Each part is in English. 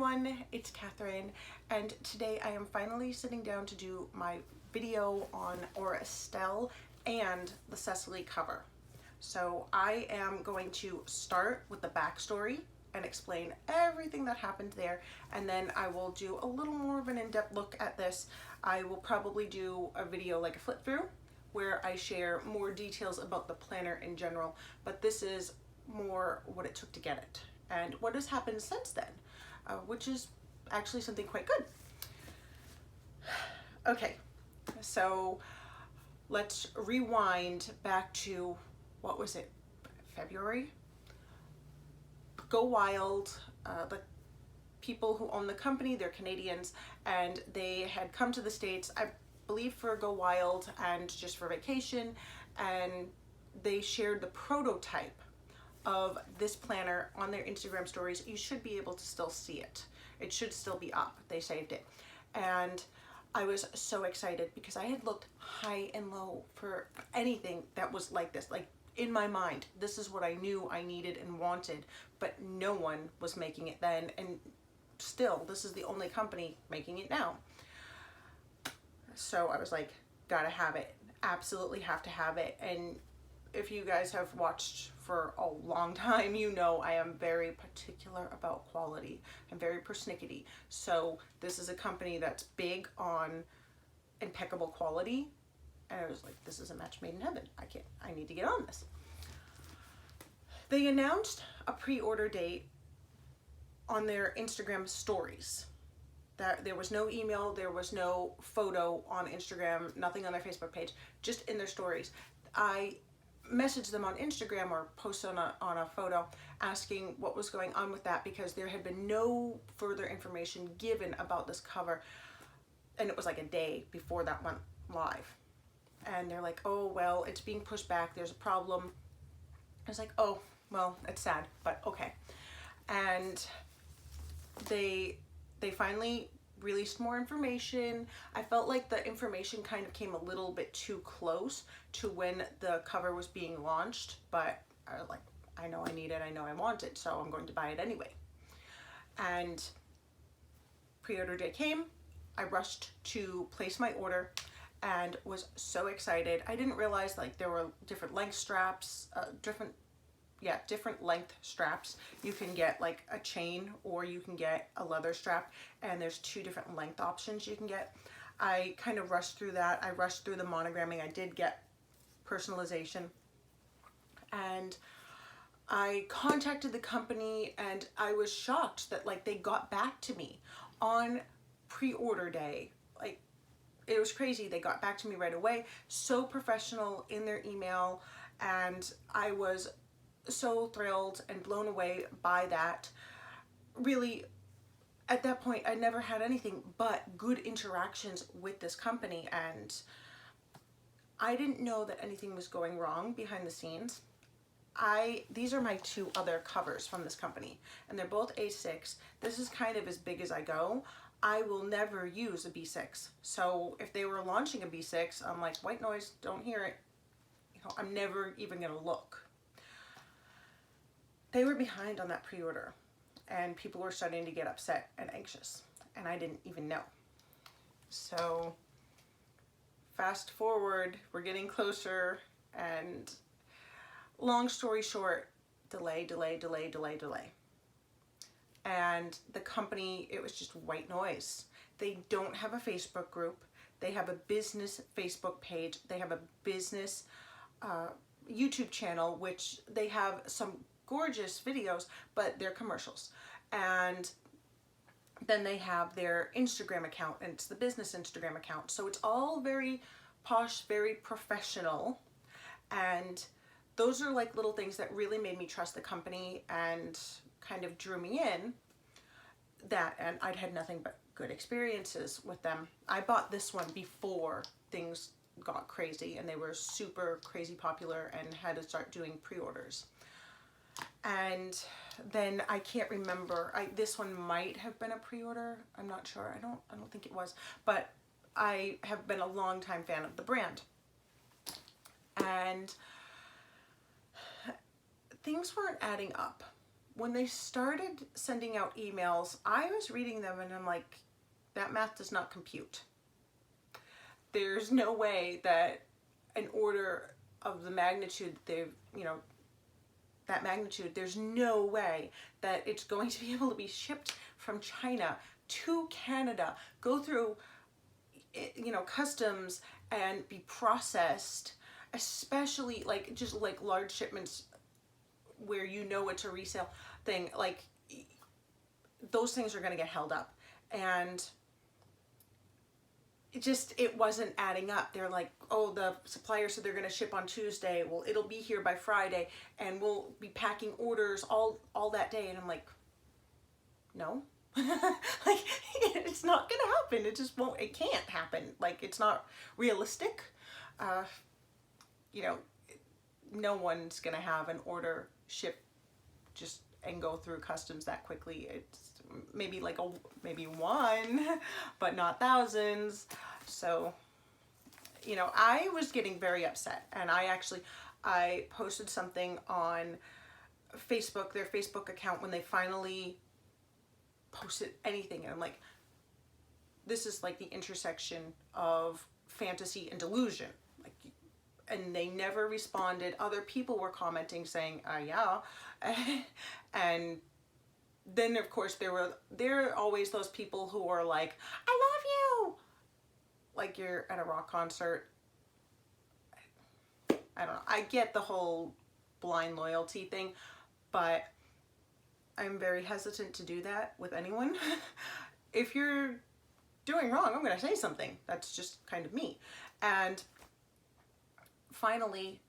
everyone, it's Catherine, and today I am finally sitting down to do my video on Estelle and the Cicely cover. So I am going to start with the backstory and explain everything that happened there, and then I will do a little more of an in-depth look at this. I will probably do a video like a flip through where I share more details about the planner in general, but this is more what it took to get it and what has happened since then, which is actually something quite good. Okay, so let's rewind back to, what was it, February? Go Wild, the people who own the company, they're Canadians, and they had come to the States, I believe for Go Wild and just for vacation, and they shared the prototype of this planner on their Instagram stories. You should be able to still see it. It should still be up. They saved it. And I was so excited because I had looked high and low for anything that was like this. Like, in my mind, this is what I knew I needed and wanted, but no one was making it then, and still, this is the only company making it now. So I was like, gotta have it. Absolutely have to have it. And if you guys have watched for a long time, you know I am very particular about quality. I'm very persnickety. So this is a company that's big on impeccable quality. And I was like, this is a match made in heaven. I need to get on this. They announced a pre-order date on their Instagram stories. That there was no email, there was no photo on Instagram, nothing on their Facebook page, just in their stories. I messaged them on Instagram or posted on a photo asking what was going on with that, because there had been no further information given about this cover, and it was like a day before that went live. And they're like, oh, well, it's being pushed back, there's a problem. I was like, oh, well, it's sad, but okay. And they finally released more information. I felt like the information kind of came a little bit too close to when the cover was being launched, but I know I need it, I know I want it, so I'm going to buy it anyway. And pre-order day came. I rushed to place my order and was so excited. I didn't realize like there were different length straps, different length straps. You can get like a chain or you can get a leather strap, and there's two different length options you can get. I kind of rushed through that. I rushed through the monogramming. I did get personalization, and I contacted the company, and I was shocked that like they got back to me on pre-order day. Like, it was crazy. They got back to me right away, so professional in their email, and I was so thrilled and blown away by that. Really, at that point, I never had anything but good interactions with this company, and I didn't know that anything was going wrong behind the scenes. These are my two other covers from this company, and they're both A6. This is kind of as big as I go. I will never use a B6. So if they were launching a B6, I'm like, white noise, don't hear it. You know, I'm never even gonna look. They were behind on that pre-order, and people were starting to get upset and anxious, and I didn't even know. So fast forward, we're getting closer, and long story short, delay. And the company, it was just white noise. They don't have a Facebook group. They have a business Facebook page. They have a business YouTube channel, which they have some gorgeous videos, but they're commercials. And then they have their Instagram account, and it's the business Instagram account. So it's all very posh, very professional. And those are like little things that really made me trust the company and kind of drew me in. And I'd had nothing but good experiences with them. I bought this one before things got crazy, and they were super crazy popular and had to start doing pre-orders. And then I can't remember, this one might have been a pre-order, I'm not sure, I don't think it was, but I have been a long time fan of the brand. And things weren't adding up when they started sending out emails, I was reading them and I'm like, that math does not compute. There's no way that an order of the magnitude they've, that magnitude, there's no way that it's going to be able to be shipped from China to Canada, go through, customs and be processed, especially like just like large shipments where it's a resale thing. Like those things are going to get held up, and it wasn't adding up. They're like, oh, the supplier said they're going to ship on Tuesday. Well, it'll be here by Friday, and we'll be packing orders all that day. And I'm like, no, like it's not going to happen. It just won't. It can't happen. Like it's not realistic. No one's going to have an order ship just and go through customs that quickly. It's maybe maybe one, but not thousands. So, I was getting very upset, and I posted something on Facebook, their Facebook account, when they finally posted anything, and I'm like, this is like the intersection of fantasy and delusion. Like, and they never responded. Other people were commenting saying, yeah. And then of course there are always those people who are like, I love you. Like you're at a rock concert. I don't know. I get the whole blind loyalty thing, but I'm very hesitant to do that with anyone. If you're doing wrong, I'm going to say something. That's just kind of me. And finally,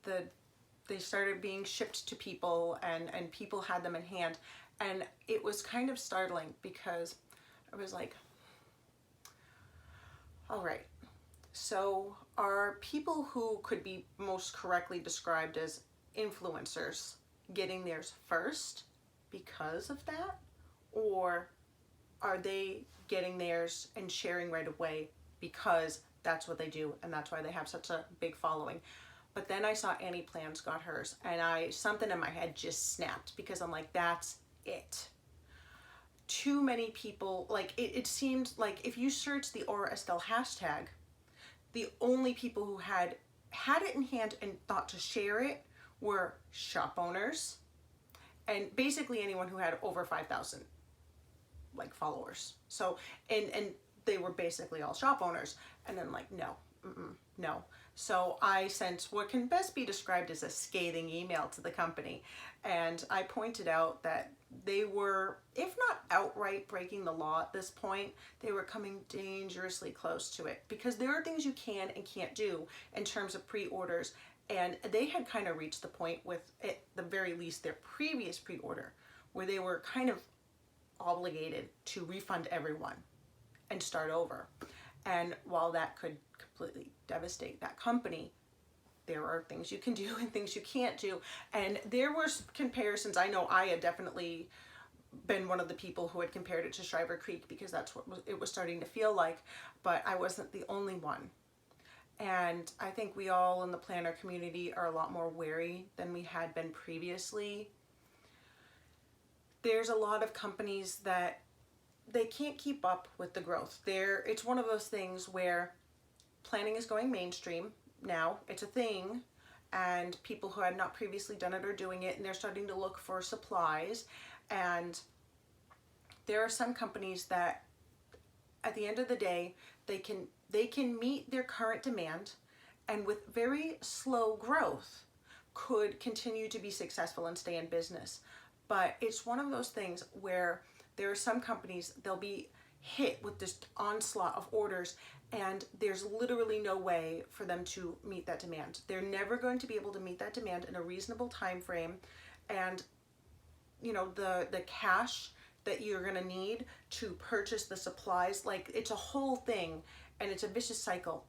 they started being shipped to people, and people had them in hand. And it was kind of startling because I was like, all right, so are people who could be most correctly described as influencers getting theirs first because of that? Or are they getting theirs and sharing right away because that's what they do and that's why they have such a big following? But then I saw Annie Plans got hers, and something in my head just snapped, because I'm like, that's it. Too many people, like it seemed like if you search the Aura Estelle hashtag, the only people who had it in hand and thought to share it were shop owners, and basically anyone who had over 5,000 like followers. So and they were basically all shop owners. And then like, no. So I sent what can best be described as a scathing email to the company, and I pointed out that they were, if not outright breaking the law at this point, they were coming dangerously close to it, because there are things you can and can't do in terms of pre-orders, and they had kind of reached the point with, at the very least, their previous pre-order where they were kind of obligated to refund everyone and start over. And while that could completely devastate that company, there are things you can do and things you can't do. And there were comparisons. I know I had definitely been one of the people who had compared it to Shriver Creek, because that's what it was starting to feel like, but I wasn't the only one. And I think we all in the planner community are a lot more wary than we had been previously. There's a lot of companies that they can't keep up with the growth. It's one of those things where planning is going mainstream now. It's a thing, and people who had not previously done it are doing it, and they're starting to look for supplies. And there are some companies that at the end of the day, they can meet their current demand, and with very slow growth could continue to be successful and stay in business. But it's one of those things where there are some companies, they'll be hit with this onslaught of orders, and there's literally no way for them to meet that demand. They're never going to be able to meet that demand in a reasonable time frame. And the cash that you're going to need to purchase the supplies, like it's a whole thing, and it's a vicious cycle.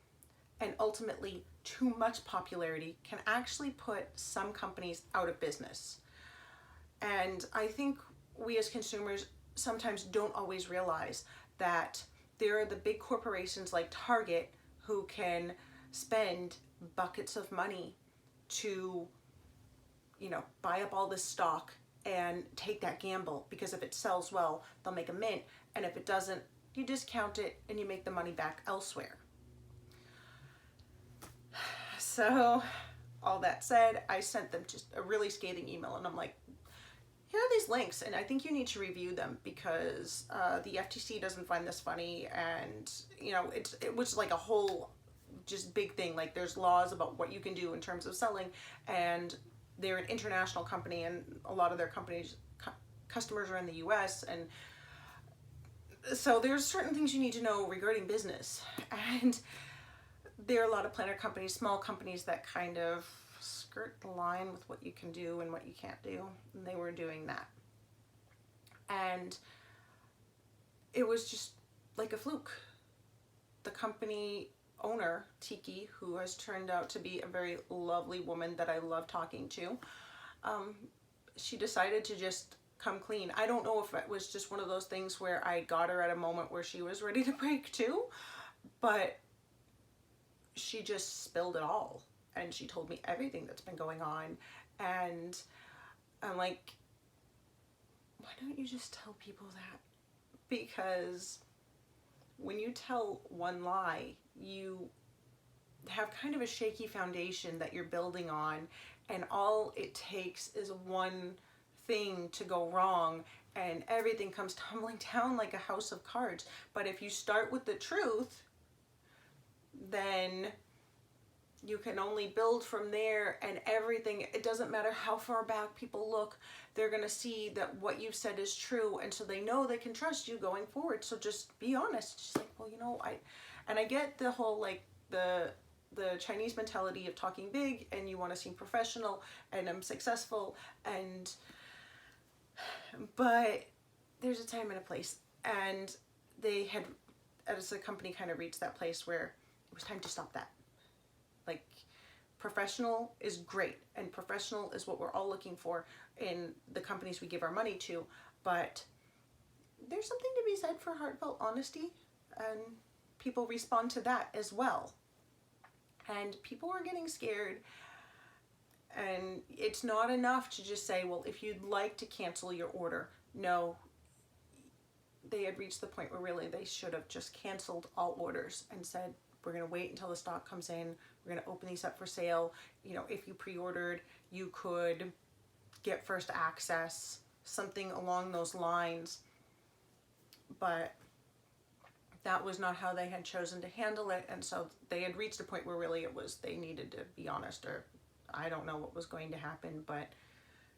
And ultimately, too much popularity can actually put some companies out of business. And I think we as consumers sometimes don't always realize that there are the big corporations like Target who can spend buckets of money to, buy up all this stock and take that gamble, because if it sells well, they'll make a mint, and if it doesn't, you discount it and you make the money back elsewhere. So all that said, I sent them just a really scathing email, and I'm like, here are these links, and I think you need to review them, because the FTC doesn't find this funny, and it was like a whole just big thing. Like, there's laws about what you can do in terms of selling, and they're an international company, and a lot of their customers are in the US, and so there's certain things you need to know regarding business. And there are a lot of planner companies, small companies, that kind of skirt the line with what you can do and what you can't do, and they were doing that. And it was just like a fluke. The company owner, Tiki, who has turned out to be a very lovely woman that I love talking to, she decided to just come clean. I don't know if it was just one of those things where I got her at a moment where she was ready to break too, but she just spilled it all, and she told me everything that's been going on. And I'm like, why don't you just tell people that? Because when you tell one lie, you have kind of a shaky foundation that you're building on, and all it takes is one thing to go wrong and everything comes tumbling down like a house of cards. But if you start with the truth, then you can only build from there, and everything, it doesn't matter how far back people look, they're going to see that what you've said is true, and so they know they can trust you going forward. So just be honest. Just like, well, I get the whole, like, the Chinese mentality of talking big, and you want to seem professional, and I'm successful, but there's a time and a place, and they had, as a company, kind of reached that place where it was time to stop that. Like, professional is great, and professional is what we're all looking for in the companies we give our money to, but there's something to be said for heartfelt honesty, and people respond to that as well. And people are getting scared, and it's not enough to just say, well, if you'd like to cancel your order. No, they had reached the point where really they should have just canceled all orders and said, we're going to wait until the stock comes in. We're going to open these up for sale. If you pre-ordered, you could get first access, something along those lines. But that was not how they had chosen to handle it. And so they had reached a point where really it was, they needed to be honest, or I don't know what was going to happen, but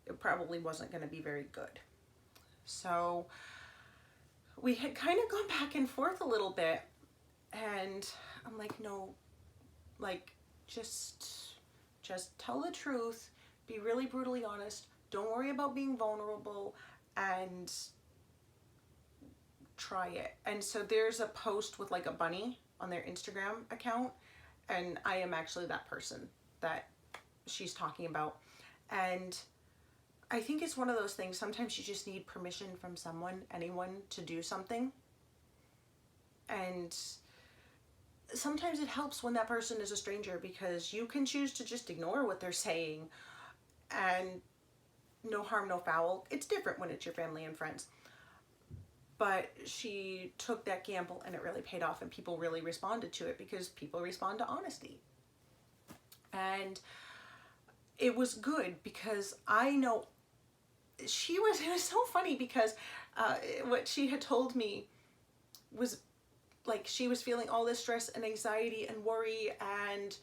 it probably wasn't going to be very good. So we had kind of gone back and forth a little bit, and I'm like, no, like, just tell the truth, be really brutally honest, don't worry about being vulnerable, and try it. And so there's a post with like a bunny on their Instagram account, and I am actually that person that she's talking about. And I think it's one of those things, sometimes you just need permission from anyone to do something. And sometimes it helps when that person is a stranger, because you can choose to just ignore what they're saying, and no harm, no foul. It's different when it's your family and friends. But she took that gamble, and it really paid off, and people really responded to it, because people respond to honesty. And it was good, because I know it was so funny, because what she had told me was like, she was feeling all this stress and anxiety and worry, and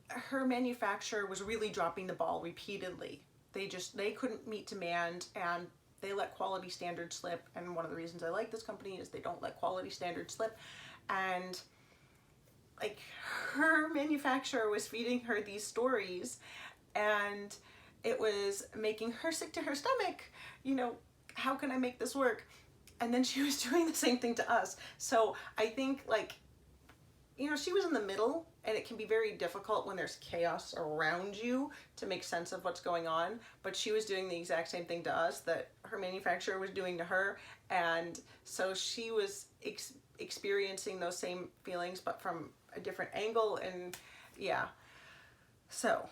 her manufacturer was really dropping the ball repeatedly. They couldn't meet demand, and they let quality standards slip. And one of the reasons I like this company is they don't let quality standards slip. And like, her manufacturer was feeding her these stories, and it was making her sick to her stomach. How can I make this work? And then she was doing the same thing to us. So I think, like, she was in the middle, and it can be very difficult when there's chaos around you to make sense of what's going on. But she was doing the exact same thing to us that her manufacturer was doing to her. And so she was experiencing those same feelings, but from a different angle. And yeah. So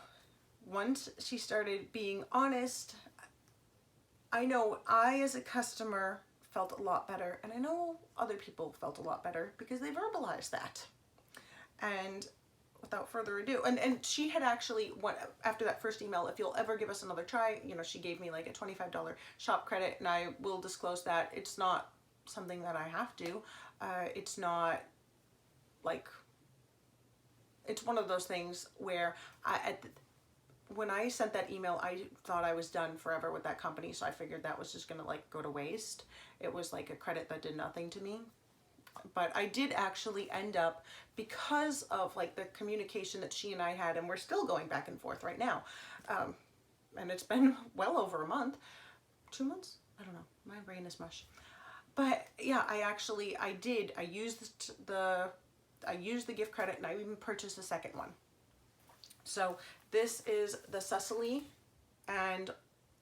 once she started being honest, I know I, as a customer, felt a lot better, and I know other people felt a lot better because they verbalized that. And without further ado, and she had actually went after that first email, if you'll ever give us another try, you know, she gave me like a $25 shop credit, and I will disclose that it's not something that I have to. It's not like, it's one of those things where when I sent that email, I thought I was done forever with that company, so I figured that was just gonna like go to waste. It was like a credit that did nothing to me. But I did actually end up, because of like the communication that she and I had, and we're still going back and forth right now, and it's been well over a month, 2 months, I don't know, my brain is mush. But yeah, I used the gift credit, and I even purchased a second one. So this is the Cicely, and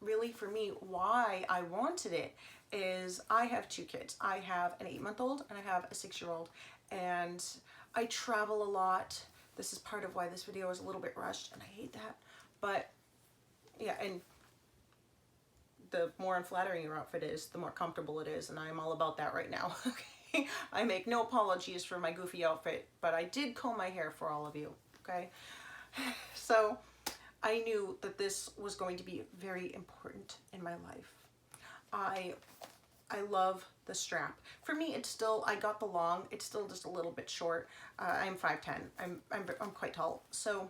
really for me, why I wanted it is I have two kids. I have an 8-month-old and I have a 6-year-old, and I travel a lot. This is part of why this video is a little bit rushed, and I hate that. But yeah, and the more unflattering your outfit is, the more comfortable it is, and I'm all about that right now. Okay, I make no apologies for my goofy outfit, but I did comb my hair for all of you. Okay, so I knew that this was going to be very important in my life. I love the strap. For me, it's still, I got the long, it's still just a little bit short. I'm 5'10", I'm quite tall. So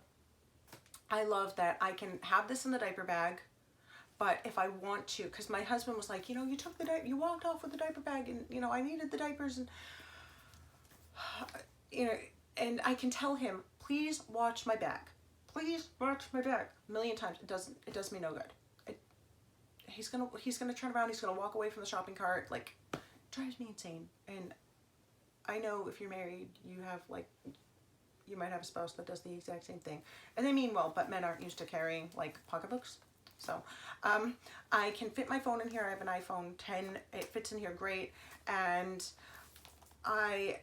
I love that I can have this in the diaper bag, but if I want to, because my husband was like, you know, you walked off with the diaper bag, and you know, I needed the diapers, and you know, and I can tell him, please watch my bag. Please watch my bag. A million times. It does me no good. He's gonna turn around, he's gonna walk away from the shopping cart, like, it drives me insane. And I know if you're married, you might have a spouse that does the exact same thing. And they mean well, but men aren't used to carrying like pocketbooks. So I can fit my phone in here. I have an iPhone 10, it fits in here great. And I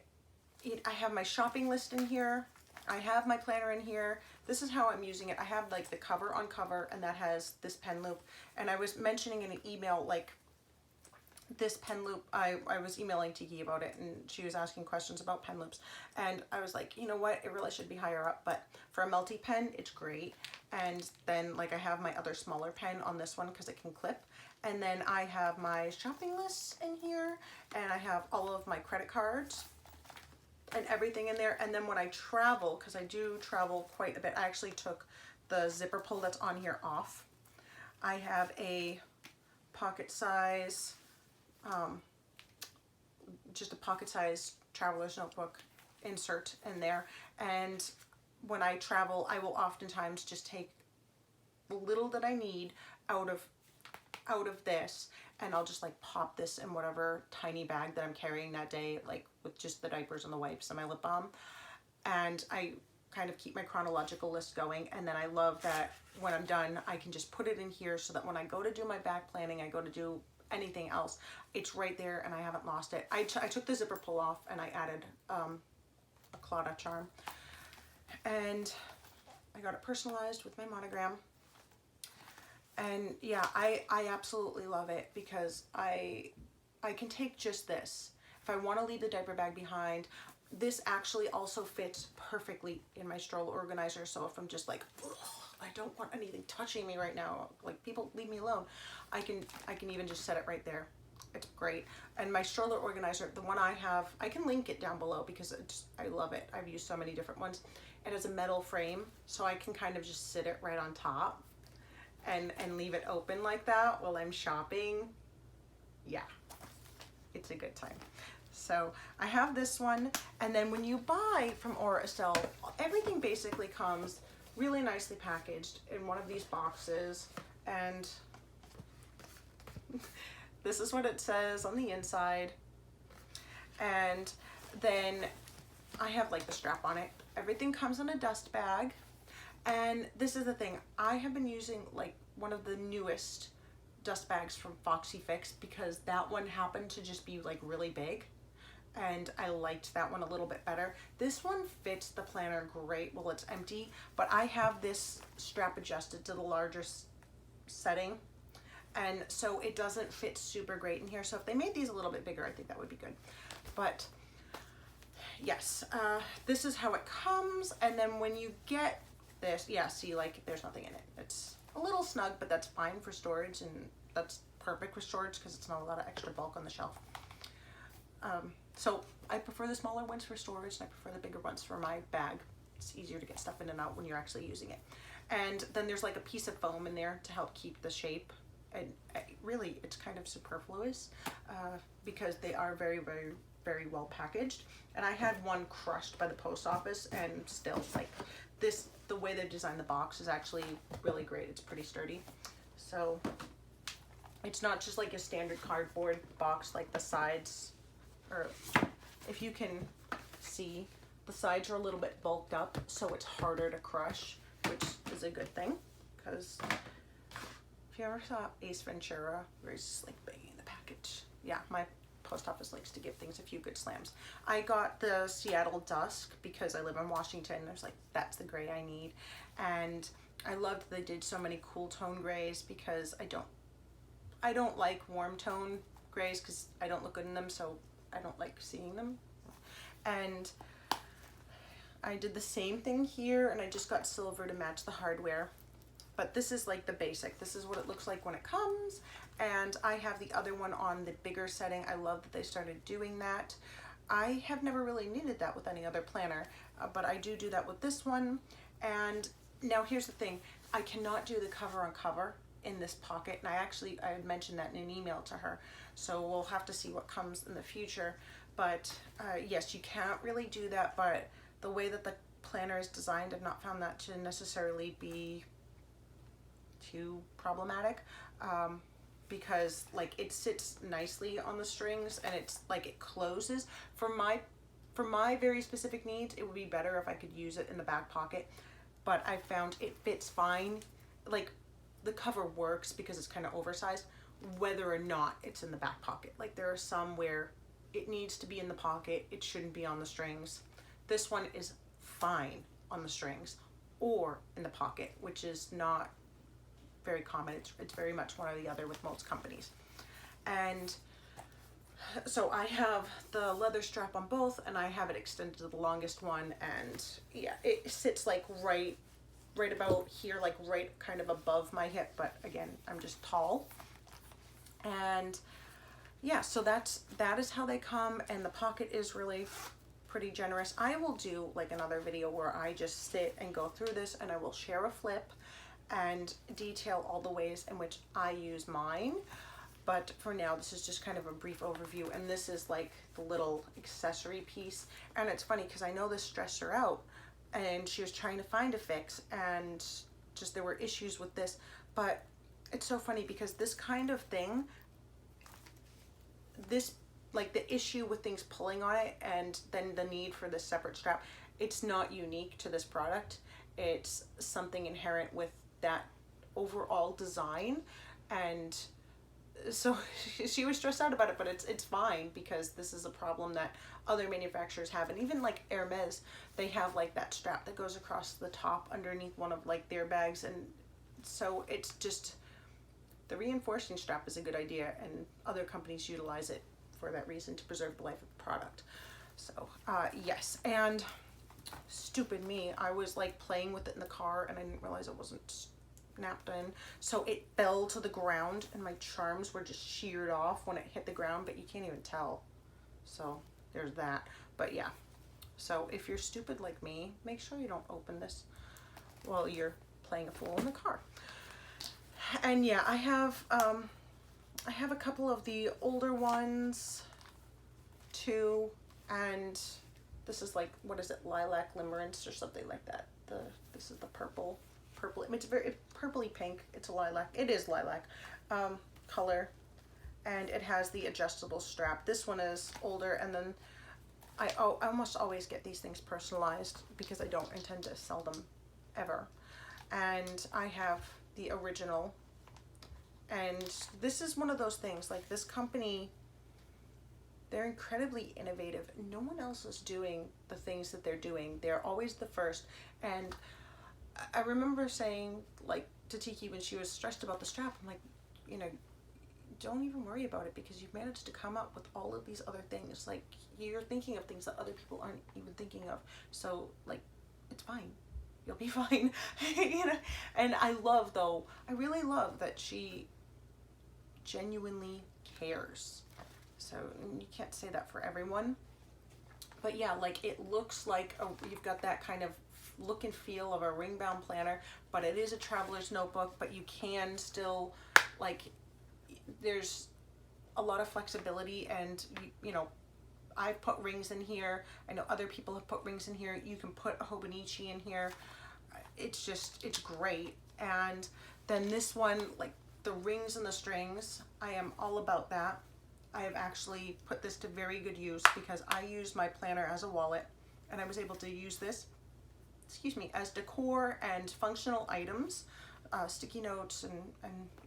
have my shopping list in here. I have my planner in here. This is how I'm using it. I have like the cover on cover, and that has this pen loop. And I was mentioning in an email, like, this pen loop, I was emailing Tiki about it, and she was asking questions about pen loops. And I was like, you know what, it really should be higher up, but for a multi pen, it's great. And then like I have my other smaller pen on this one because it can clip. And then I have my shopping lists in here, and I have all of my credit cards and everything in there. And then when I travel, because I do travel quite a bit, I actually took the zipper pull that's on here off. I have a pocket size, just a pocket size traveler's notebook insert in there. And when I travel, I will oftentimes just take the little that I need out of this, and I'll just like pop this in whatever tiny bag that I'm carrying that day, like with just the diapers and the wipes and my lip balm. And I kind of keep my chronological list going. And then I love that when I'm done, I can just put it in here so that when I go to do my back planning, I go to do anything else, it's right there and I haven't lost it. I took the zipper pull off, and I added a Claudia charm, and I got it personalized with my monogram. And yeah, I absolutely love it because I can take just this. If I want to leave the diaper bag behind, this actually also fits perfectly in my stroller organizer. So if I'm just like, I don't want anything touching me right now, like, people leave me alone, I can even just set it right there. It's great. And my stroller organizer, the one I have, I can link it down below because I love it. I've used so many different ones. It has a metal frame, so I can kind of just sit it right on top and leave it open like that while I'm shopping. Yeah, it's a good time. So I have this one, and then when you buy from Estelle, everything basically comes really nicely packaged in one of these boxes, and this is what it says on the inside. And then I have like the strap on it. Everything comes in a dust bag. And this is the thing, I have been using like one of the newest dust bags from Foxy Fix because that one happened to just be like really big, and I liked that one a little bit better. This one fits the planner great while it's empty, but I have this strap adjusted to the larger setting, and so it doesn't fit super great in here. So if they made these a little bit bigger, I think that would be good. But yes, this is how it comes. And then when you get this, yeah, see, like there's nothing in it. It's a little snug, but that's fine for storage, and that's perfect for storage because it's not a lot of extra bulk on the shelf. So I prefer the smaller ones for storage, and I prefer the bigger ones for my bag. It's easier to get stuff in and out when you're actually using it. And then there's like a piece of foam in there to help keep the shape. And really, it's kind of superfluous because they are very, very, very well packaged. And I had one crushed by the post office, and still, like this, the way they've designed the box is actually really great. It's pretty sturdy. So it's not just like a standard cardboard box, like the sides, or if you can see, the sides are a little bit bulked up, so it's harder to crush, which is a good thing, because if you ever saw Ace Ventura, where he's just like banging the package, yeah, my post office likes to give things a few good slams. I got the Seattle Dusk because I live in Washington. I was like, that's the gray I need, and I loved they did so many cool tone grays because I don't like warm tone grays because I don't look good in them, so I don't like seeing them. And I did the same thing here, and I just got silver to match the hardware. But this is like the basic. This is what it looks like when it comes. And I have the other one on the bigger setting. I love that they started doing that. I have never really needed that with any other planner, but I do that with this one. And now here's the thing. I cannot do the cover on cover in this pocket, and I had mentioned that in an email to her, so we'll have to see what comes in the future. But yes, you can't really do that, but the way that the planner is designed, I've not found that to necessarily be too problematic, because like it sits nicely on the strings, and it's like it closes. For my very specific needs, it would be better if I could use it in the back pocket, but I found it fits fine. Like the cover works because it's kind of oversized, whether or not it's in the back pocket. Like there are some where it needs to be in the pocket, it shouldn't be on the strings. This one is fine on the strings or in the pocket, which is not very common. It's very much one or the other with most companies. And so I have the leather strap on both, and I have it extended to the longest one, and yeah, it sits like right about here, like right kind of above my hip, but again, I'm just tall. And yeah, so that is how they come, and the pocket is really pretty generous. I will do like another video where I just sit and go through this, and I will share a flip and detail all the ways in which I use mine. But for now, this is just kind of a brief overview, and this is like the little accessory piece. And it's funny because I know this stressed her out, and she was trying to find a fix, and just there were issues with this. But it's so funny because this kind of thing, this, like the issue with things pulling on it and then the need for this separate strap, it's not unique to this product. It's something inherent with that overall design. And so she was stressed out about it, but it's fine because this is a problem that other manufacturers have. And even like Hermes, they have like that strap that goes across the top underneath one of like their bags. And so it's just, the reinforcing strap is a good idea, and other companies utilize it for that reason, to preserve the life of the product. So yes, and stupid me, I was like playing with it in the car, and I didn't realize it wasn't snapped in, so it fell to the ground, and my charms were just sheared off when it hit the ground, but you can't even tell. So there's that. But yeah, so if you're stupid like me, make sure you don't open this while you're playing a fool in the car. And yeah, I have a couple of the older ones too, and this is like, what is it, lilac limerence or something like that. This is the purple, it's very purpley pink. It's a lilac, it is lilac color, and it has the adjustable strap. This one is older, and then I almost always get these things personalized because I don't intend to sell them ever. And I have the original, and this is one of those things, like this company, they're incredibly innovative. No one else is doing the things that they're doing. They're always the first. And I remember saying like to Tiki when she was stressed about the strap, I'm like, you know, don't even worry about it, because you've managed to come up with all of these other things. Like, you're thinking of things that other people aren't even thinking of. So like, it's fine. You'll be fine. You know. And I love, though, I really love that she genuinely cares. So you can't say that for everyone. But yeah, like, it looks like you've got that kind of look and feel of a ring bound planner, but it is a traveler's notebook. But you can still, like, there's a lot of flexibility, and you know, I've put rings in here. I know other people have put rings in here. You can put a Hobonichi in here. It's just, it's great. And then this one, like the rings and the strings, I am all about that. I have actually put this to very good use, because I use my planner as a wallet, and I was able to use this, excuse me, as decor and functional items, sticky notes and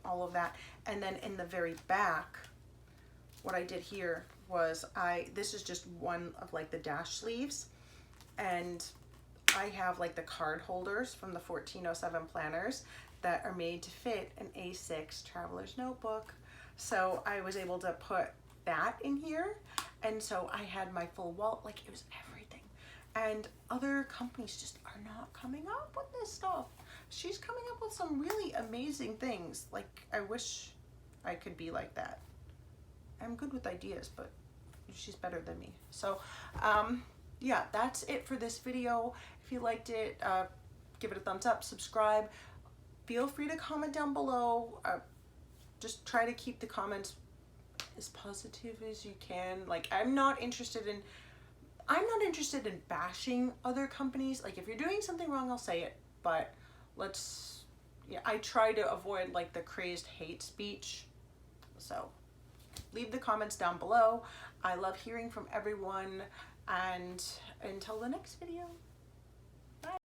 all of that. And then in the very back, what I did here was this is just one of like the dash sleeves, and I have like the card holders from the 1407 planners that are made to fit an A6 traveler's notebook. So I was able to put that in here, and so I had my full wallet. Like, it was everything. And other companies just are not coming up with this stuff. She's coming up with some really amazing things. Like, I wish I could be like that. I'm good with ideas, but she's better than me. So yeah, that's it for this video. If you liked it, give it a thumbs up, subscribe. Feel free to comment down below. Just try to keep the comments as positive as you can. Like, I'm not interested in bashing other companies. Like, if you're doing something wrong, I'll say it, but yeah, I try to avoid like the crazed hate speech. So leave the comments down below. I love hearing from everyone, and until the next video.